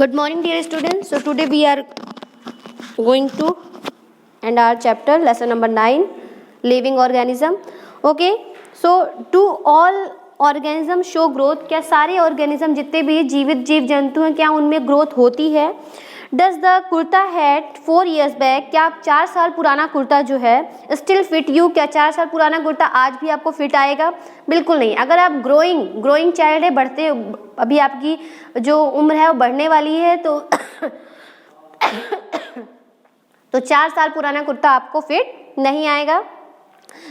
Good morning, dear students. So today we are going to end our chapter, lesson number 9, living organism. Okay. So do all organism show growth? क्या सारे organism जितने भी जीवित जीव जंतु हैं क्या उनमें ग्रोथ होती है? Does the kurta had 4 years back? क्या आप 4 साल पुराना कुर्ता जो है still fit you? क्या 4 साल पुराना कुर्ता आज भी आपको फिट आएगा? बिल्कुल नहीं. अगर आप ग्रोइंग चाइल्ड है, बढ़ते अभी आपकी जो उम्र है वो बढ़ने वाली है तो 4 साल पुराना कुर्ता आपको फिट नहीं आएगा.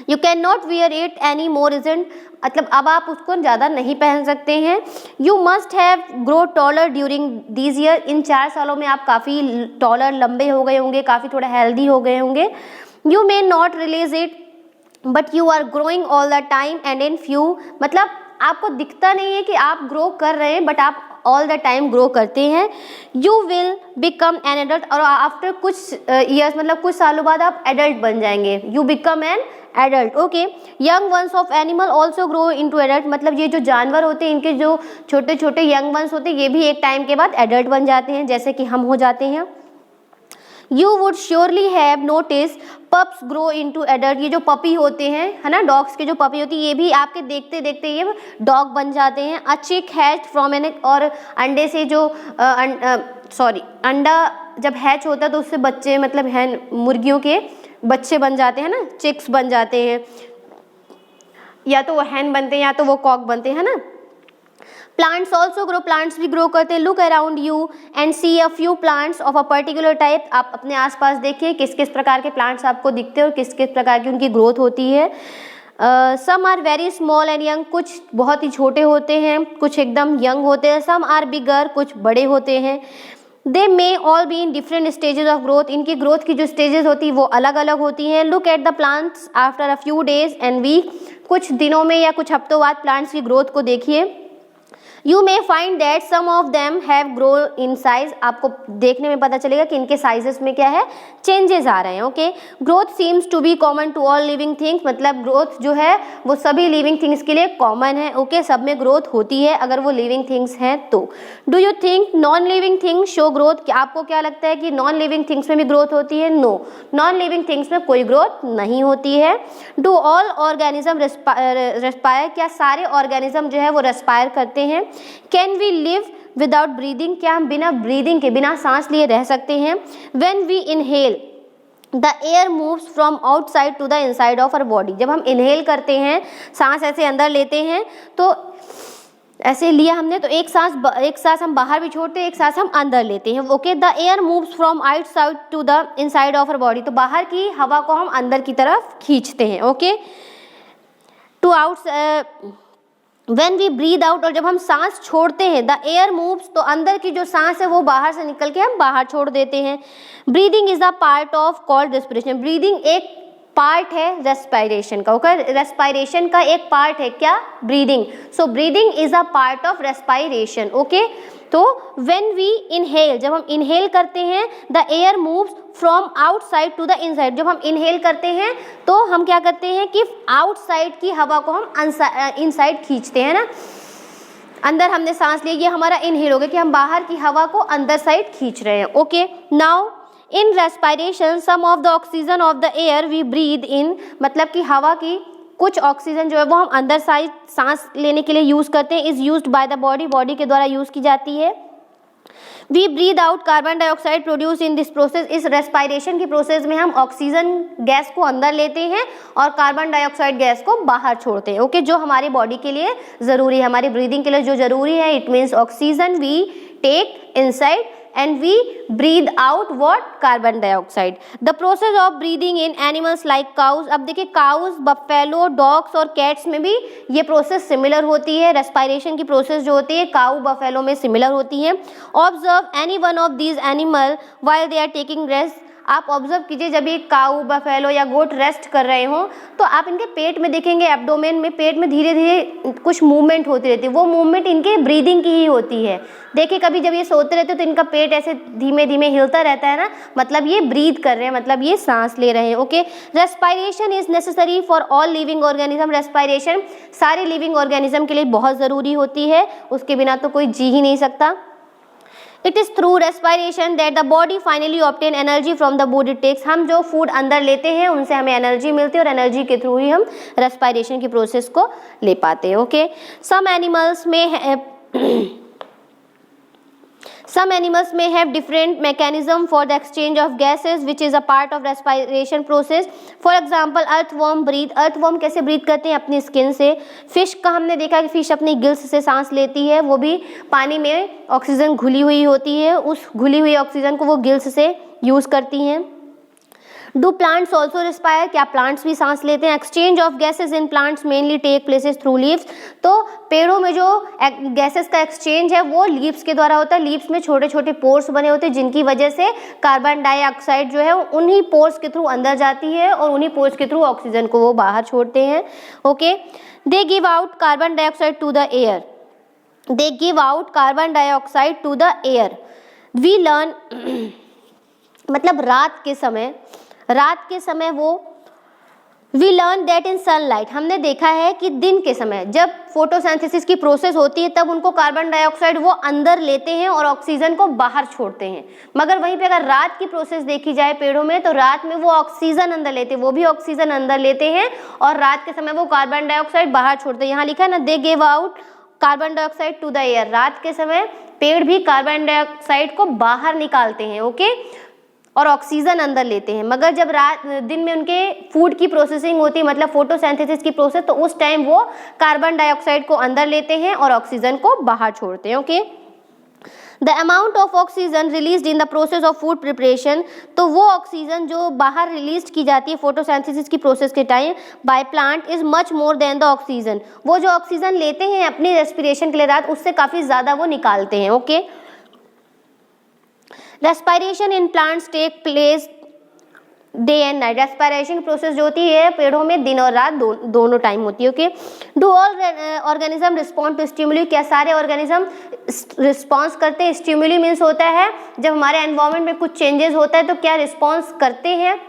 You can not wear it any more isn't, मतलब अब आप उसको ज़्यादा नहीं पहन सकते हैं. You must have grow taller during these year, इन 4 सालों में आप काफ़ी टॉलर लंबे हो गए होंगे, काफ़ी थोड़ा हेल्दी हो गए होंगे. You may not release it but you are growing all the time and in few, मतलब आपको दिखता नहीं है कि आप ग्रो कर रहे हैं बट आप ऑल द टाइम ग्रो करते हैं. You will become an adult, और आफ्टर कुछ ईयर्स मतलब कुछ सालों बाद आप एडल्ट बन जाएंगे. You become an adult. Okay. Young ones of animal also grow into adult, मतलब ये जो जानवर होते हैं इनके जो छोटे छोटे यंग वंस होते हैं ये भी एक टाइम के बाद एडल्ट बन जाते हैं, जैसे कि हम हो जाते हैं. You would surely have notice pups grow into adult, ये जो पपी होते हैं है ना, डॉग्स के जो पपी होती है ये भी आपके देखते देखते ये डॉग बन जाते हैं. अ चिक हैच फ्रॉम एन, और अंडे से जो अंडा जब हैच होता है तो उससे बच्चे मतलब हैन मुर्गियों के बच्चे बन जाते हैं ना, चिक्स बन जाते हैं, या तो वो हैन बनते हैं या तो वो कॉक बनते हैं ना. प्लांट्स ऑल्सो ग्रो, प्लांट्स भी ग्रो करते हैं. Look around you and see a few plants of a particular type, आप अपने आसपास देखिए किस किस प्रकार के प्लांट्स आपको दिखते हैं और किस किस प्रकार की उनकी ग्रोथ होती है. Some are very small and young, कुछ बहुत ही छोटे होते हैं, कुछ एकदम यंग होते हैं. सम आर बिगर, कुछ बड़े होते हैं. They may all be in different stages of growth, इनकी ग्रोथ की जो स्टेजेस होती है वो अलग अलग होती हैं. Look at the plants after a few days and week, कुछ दिनों में या कुछ हफ्तों बाद प्लांट्स की ग्रोथ को देखिए. You may find that some of them have grow in size, आपको देखने में पता चलेगा कि इनके साइजेस में क्या है, चेंजेस आ रहे हैं. Okay. Growth seems to be common to all living things, मतलब ग्रोथ जो है वो सभी लिविंग थिंग्स के लिए कॉमन है. ओके. सब में ग्रोथ होती है अगर वो लिविंग थिंग्स हैं तो. Do you think non living things show growth, आपको क्या लगता है कि नॉन लिविंग थिंग्स में भी ग्रोथ होती है? नो, नॉन लिविंग थिंग्स में कोई ग्रोथ नहीं होती है. डू ऑल ऑर्गेनिज्म रेस्पायर, क्या सारे ऑर्गेनिज्म जो है वो रेस्पायर करते हैं? Can we live without breathing, क्या हम बिना ब्रीदिंग के बिना सांस लिए रह सकते हैं? When we inhale the air moves from outside to the inside of our body, जब हम इनहेल करते हैं सांस ऐसे अंदर लेते हैं तो ऐसे लिया हमने तो एक सांस हम बाहर भी छोड़ते हैं, एक सांस हम अंदर लेते हैं. Okay. The air moves from outside to the inside of our body, तो बाहर की हवा को हम अंदर की तरफ खींचते हैं. Okay. To out When we breathe out, और जब हम सांस छोड़ते हैं द एयर मूव्स, तो अंदर की जो सांस है वो बाहर से निकल के हम बाहर छोड़ देते हैं. Breathing is a part of called respiration, breathing एक पार्ट है रेस्पायरेशन का. ओके. रेस्पायरेशन का एक पार्ट है क्या, breathing. So breathing is a part of respiration. Okay. तो व्हेन वी इनहेल, जब हम इनहेल करते हैं the air moves from outside to the inside, जब हम इनहेल करते हैं तो हम क्या करते हैं कि आउटसाइड की हवा को हम इनसाइड खींचते हैं ना, अंदर हमने सांस ली, ये हमारा इनहेल हो गया कि हम बाहर की हवा को अंदर साइड खींच रहे हैं. Okay. Now in respiration some of the oxygen of the air we breathe in, मतलब कि हवा की कुछ ऑक्सीजन जो है वो हम अंदर साइड सांस लेने के लिए यूज़ करते हैं. Is used by the body, body के द्वारा यूज़ की जाती है. We breathe out carbon dioxide produce in this process, इस रेस्पायरेशन की प्रोसेस में हम ऑक्सीजन गैस को अंदर लेते हैं और कार्बन डाइऑक्साइड गैस को बाहर छोड़ते हैं. ओके. जो हमारी बॉडी के लिए ज़रूरी है, हमारी ब्रीदिंग के लिए जो ज़रूरी है, it means oxygen we take inside and we breathe out what, carbon dioxide. The process of breathing in animals like cows, अब देखिए cows, buffalo, dogs और cats में भी ये प्रोसेस सिमिलर होती है. रेस्पायरेशन की प्रोसेस जो होती है काऊ बफेलो में सिमिलर होती है. Observe any one of these animal while they are taking rest, आप ऑब्जर्व कीजिए जब ये काऊ बफेलो या गोट रेस्ट कर रहे हों तो आप इनके पेट में देखेंगे, एब्डोमेन में, पेट में धीरे धीरे कुछ मूवमेंट होती रहती है, वो मूवमेंट इनके ब्रीदिंग की ही होती है. देखिए कभी जब ये सोते रहते हैं तो इनका पेट ऐसे धीमे धीमे हिलता रहता है ना, मतलब ये ब्रीथ कर रहे हैं, मतलब ये सांस ले रहे हैं. Okay. Respiration is necessary for all living organism, respiration सारे लिविंग ऑर्गेनिज्म के लिए बहुत ज़रूरी होती है, उसके बिना तो कोई जी ही नहीं सकता. It is through respiration that the body finally obtain energy from the food it takes. हम जो फूड अंदर लेते हैं उनसे हमें एनर्जी मिलती है और एनर्जी के थ्रू ही हम रेस्पिरेशन की प्रोसेस को ले पाते हैं। Okay, Some animals may have different mechanism for the exchange of gases which is a part of respiration process. For example, earthworm breathe. earthworm कैसे breathe करते हैं? अपनी स्किन से। फिश का हमने देखा कि फिश अपनी गिल्स से सांस लेती है, वो भी पानी में ऑक्सीजन घुली हुई होती है, उस घुली हुई ऑक्सीजन को वो गिल्स से यूज करती हैं। Do plants also respire? क्या प्लांट्स भी सांस लेते हैं? Exchange of gases in plants mainly take places through leaves. तो पेड़ों में जो गैसेस का एक्सचेंज है वो लीव्स के द्वारा होता है। लीव्स में छोटे छोटे पोर्स बने होते हैं जिनकी वजह से कार्बन डाइऑक्साइड जो है उन्हीं पोर्स के थ्रू अंदर जाती है और उन्हीं पोर्स के थ्रू ऑक्सीजन को वो बाहर छोड़ते हैं। Okay, they give out carbon dioxide to the air. They give out carbon dioxide to the air. We learn मतलब रात के समय वो we learn that in sunlight. हमने देखा है कि दिन के समय जब फोटोसिंथेसिस की प्रोसेस होती है तब उनको कार्बन डाइऑक्साइड वो अंदर लेते हैं और ऑक्सीजन को बाहर छोड़ते हैं। मगर वहीं पे अगर रात की प्रोसेस देखी जाए पेड़ों में तो रात में वो ऑक्सीजन अंदर लेते हैं, वो भी ऑक्सीजन अंदर लेते हैं और रात के समय वो कार्बन डाइऑक्साइड बाहर छोड़ते हैं। यहाँ लिखा है ना, they give out carbon dioxide to the air. रात के समय पेड़ भी कार्बन डाइऑक्साइड को बाहर निकालते हैं, ओके, और ऑक्सीजन अंदर लेते हैं। मगर जब दिन में उनके फूड की प्रोसेसिंग होती है, मतलब फोटोसिंथेसिस की प्रोसेस, तो उस टाइम वो कार्बन डाइऑक्साइड को अंदर लेते हैं और ऑक्सीजन को बाहर छोड़ते हैं। Okay, the amount of oxygen released in the process of food preparation. तो वो ऑक्सीजन जो बाहर रिलीज की जाती है फोटोसिंथेसिस की प्रोसेस के time by plant is much more than the oxygen. वो जो ऑक्सीजन लेते हैं अपनी रेस्पिरेशन के लिए रात, उससे काफी ज्यादा वो निकालते हैं। Okay, respiration in plants take place day and night. Respiration process जो होती है पेड़ों में दिन और रात दोनों टाइम होती है। Okay, do all organism respond to stimuli. क्या सारे ऑर्गेनिज्म रिस्पॉन्स करते हैं? स्टिमुली मीन्स होता है जब हमारे एनवायरनमेंट में कुछ चेंजेस होता है तो क्या रिस्पॉन्स करते हैं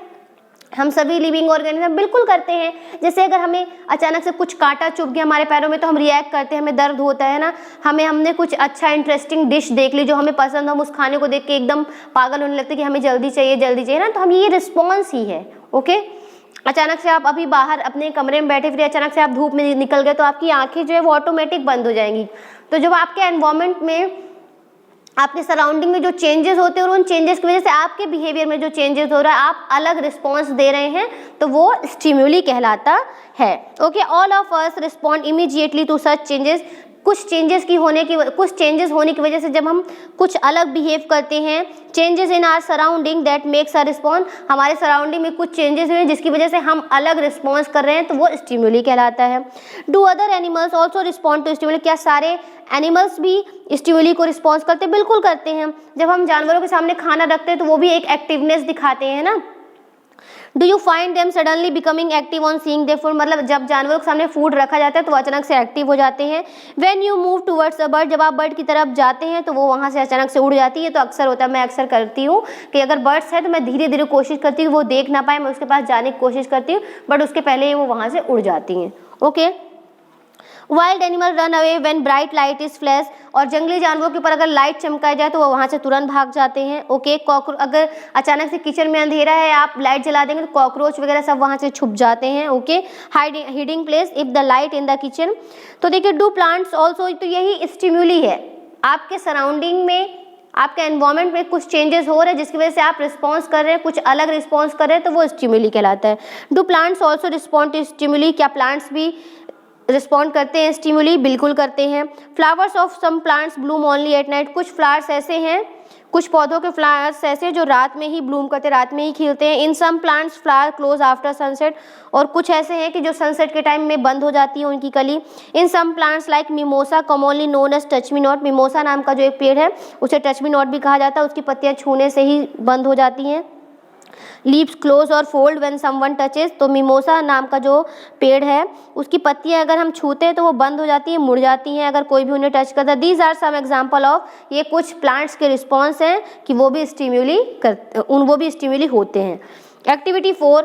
हम सभी लिविंग ऑर्गेनिज्म? बिल्कुल करते हैं। जैसे अगर हमें अचानक से कुछ कांटा चुभ गया हमारे पैरों में तो हम रिएक्ट करते हैं, हमें दर्द होता है ना। हमने कुछ अच्छा इंटरेस्टिंग डिश देख ली जो हमें पसंद हो, हम उस खाने को देख के एकदम पागल होने लगते कि हमें जल्दी चाहिए ना, तो हम ये रिस्पॉन्स ही है। ओके, अचानक से आप अभी बाहर अपने कमरे में बैठे फिर अचानक से आप धूप में निकल गए तो आपकी आंखें जो है वो ऑटोमेटिक बंद हो जाएंगी। तो जब आपके एनवायरनमेंट में आपके सराउंडिंग में जो चेंजेस होते हैं और उन चेंजेस की वजह से आपके बिहेवियर में जो चेंजेस हो रहा है, आप अलग रिस्पॉन्स दे रहे हैं, तो वो स्टिम्युली कहलाता है। Okay, all of us respond immediately to such changes. कुछ चेंजेस होने की वजह से जब हम कुछ अलग बिहेव करते हैं, changes in our surrounding that makes a respond. हमारे सराउंडिंग में कुछ चेंजेस हुए जिसकी वजह से हम अलग रिस्पॉन्स कर रहे हैं, तो वो स्टिम्युली कहलाता है। Do other animals also respond to stimuli. क्या सारे एनिमल्स भी स्टिम्युली को रिस्पॉन्स करते हैं? बिल्कुल करते हैं। जब हम जानवरों के सामने खाना रखते हैं तो वो भी एक एक्टिवनेस दिखाते हैं ना। Do you find them suddenly becoming active on seeing their food. मतलब जब जानवरों के सामने फूड रखा जाता है तो वो अचानक से एक्टिव हो जाते हैं। When you move towards a bird. जब आप बर्ड की तरफ जाते हैं तो वो वहाँ से अचानक से उड़ जाती है। तो अक्सर होता है, मैं अक्सर करती हूँ कि अगर बर्ड्स है तो मैं धीरे धीरे कोशिश करती हूँ वो देख ना पाए, मैं उसके पास जाने की कोशिश करती हूँ, बट उसके पहले ही वो वहाँ से उड़ जाती हैं। Okay, wild animal run away when bright light is flash. और जंगली जानवरों के ऊपर अगर लाइट चमकाई जाए तो वो वहाँ से तुरंत भाग जाते हैं। ओके, अगर अचानक से किचन में अंधेरा है, आप लाइट जला देंगे तो कॉकरोच वगैरह सब वहाँ से छुप जाते हैं। Okay, hiding place if the light in the kitchen. तो देखिए, डू प्लांट्स ऑल्सो, तो यही स्टिम्युली है। आपके सराउंडिंग में, आपके एनवायरनमेंट में कुछ चेंजेस हो रहे हैं जिसकी वजह से आप रिस्पॉन्स कर रहे हैं, कुछ अलग रिस्पॉन्स कर रहे हैं, तो वो स्टिम्युली कहलाता है। Do plants also respond to stimuli. क्या प्लांट्स भी रिस्पॉन्ड करते हैं स्टिम्युली? बिल्कुल करते हैं। Flowers of some plants bloom only at night. कुछ फ्लावर्स ऐसे हैं, कुछ पौधों के फ्लावर्स ऐसे जो रात में ही ब्लूम करते, रात में ही खिलते हैं। In some plants flower close after sunset. और कुछ ऐसे हैं कि जो सनसेट के टाइम में बंद हो जाती है उनकी कली। In some plants like mimosa commonly known as touch me not. Mimosa नाम का जो एक पेड़ है उसे टच मी नॉट भी कहा जाता है, उसकी पत्तियां छूने से ही बंद हो जाती हैं। लीव्स क्लोज और फोल्ड व्हेन समवन टचेस। तो मिमोसा नाम का जो पेड़ है उसकी पत्तियां अगर हम छूते हैं तो वो बंद हो जाती हैं, मुड़ जाती हैं अगर कोई भी उन्हें टच करता है। These are some example of, ये कुछ प्लांट्स के रिस्पॉन्स हैं कि वो भी स्टिम्युली होते हैं। Activity 4,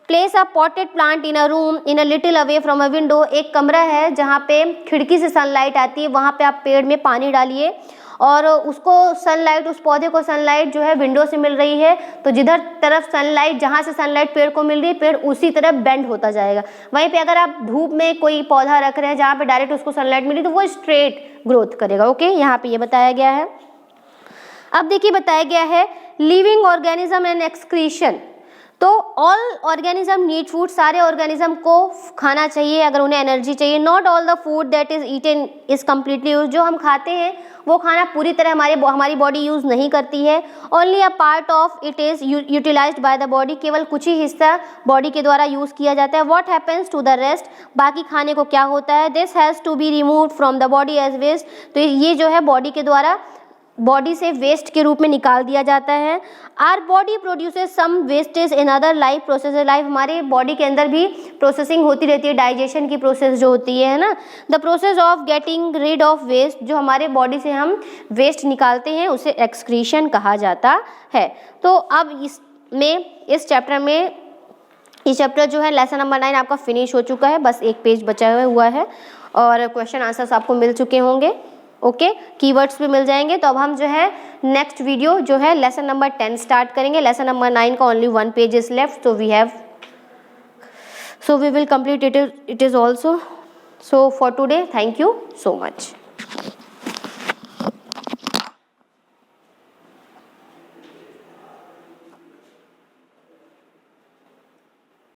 place a potted plant in a room in a little away from a window. एक कमरा है जहाँ पे खिड़की से सनलाइट आती है, वहाँ पे आप पेड़ में पानी डालिए और उसको सनलाइट, उस पौधे को सनलाइट जो है विंडो से मिल रही है, तो जिधर तरफ सनलाइट, जहाँ से सनलाइट पेड़ को मिल रही है, पेड़ उसी तरफ बेंड होता जाएगा। वहीं पे अगर आप धूप में कोई पौधा रख रहे हैं जहाँ पे डायरेक्ट उसको सनलाइट मिली, तो वो स्ट्रेट ग्रोथ करेगा। ओके, यहाँ पे ये बताया गया है। अब देखिए बताया गया है लिविंग ऑर्गेनिज्म एंड एक्सक्रीशन। तो ऑल ऑर्गेनिज्म नीड फूड, सारे ऑर्गेनिज्म को खाना चाहिए अगर उन्हें एनर्जी चाहिए। Not all the food that is eaten is completely use, जो हम खाते हैं वो खाना पूरी तरह हमारी बॉडी यूज़ नहीं करती है। Only a part of it is utilised by the body, केवल कुछ ही हिस्सा बॉडी के द्वारा यूज़ किया जाता है। What happens to the rest, बाकी खाने को क्या होता है। This has to be removed from the body as waste, तो ये जो है बॉडी के द्वारा बॉडी से वेस्ट के रूप में निकाल दिया जाता है। Our body produces some wastage in other life process, life हमारे बॉडी के अंदर भी प्रोसेसिंग होती रहती है, डाइजेशन की प्रोसेस जो होती है ना। The process of getting rid of waste, जो हमारे बॉडी से हम वेस्ट निकालते हैं उसे एक्सक्रीशन कहा जाता है। तो अब इस चैप्टर जो है लेसन नंबर 9 आपका फिनिश हो चुका है, बस एक पेज बचा हुआ है और क्वेश्चन आंसर्स आपको मिल चुके होंगे। ओके, कीवर्ड्स भी मिल जाएंगे। तो अब हम जो है नेक्स्ट वीडियो जो है लेसन नंबर 10 स्टार्ट करेंगे। लेसन नंबर 9 का only 1 page is left, so we will complete it is also. So for today, thank you so much.